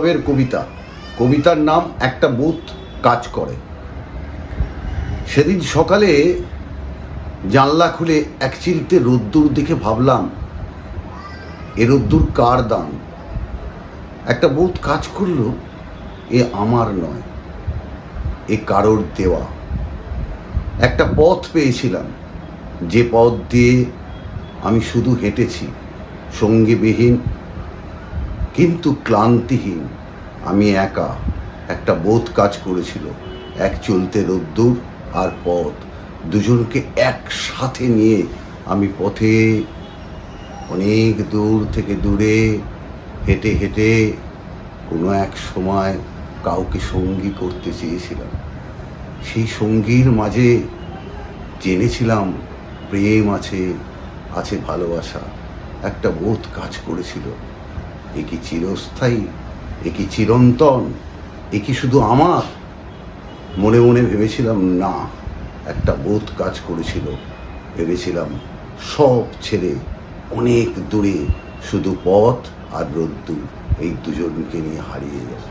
বিপ্লবের কবিতা, কবিতার নাম একটা বুথ কাজ করে। সেদিন সকালে জানলা খুলে এক চিলতে রোদ্দুর দেখে ভাবলাম, এ রোদ্দুর কার দান? একটা বুথ কাজ করলো, এ আমার নয়, এ কারোর দেওয়া। একটা পথ পেয়েছিলাম, যে পথ দিয়ে আমি শুধু হেঁটেছি, সঙ্গীবিহীন কিন্তু ক্লান্তিহীন। আমি একা। একটা বোধ কাজ করেছিল, এক চলতে রোদ্দুর আর পথ, দুজনকে একসাথে নিয়ে আমি পথে অনেক দূর থেকে দূরে হেঁটে হেঁটে কোনো এক সময় কাউকে সঙ্গী করতে চেয়েছিলাম। সেই সঙ্গীর মাঝে জেনেছিলাম প্রেম আছে, আছে ভালোবাসা। একটা বোধ কাজ করেছিল। এ কি চিরস্থায়ী? এ কি চিরন্তন? এ কি শুধু আমার? মনে মনে ভেবেছিলাম না, একটা বোধ কাজ করেছিল। ভেবেছিলাম সব ছেড়ে অনেক দূরে শুধু পথ আর রোদ্দুর, এই দুজনকে নিয়ে হারিয়ে যাব।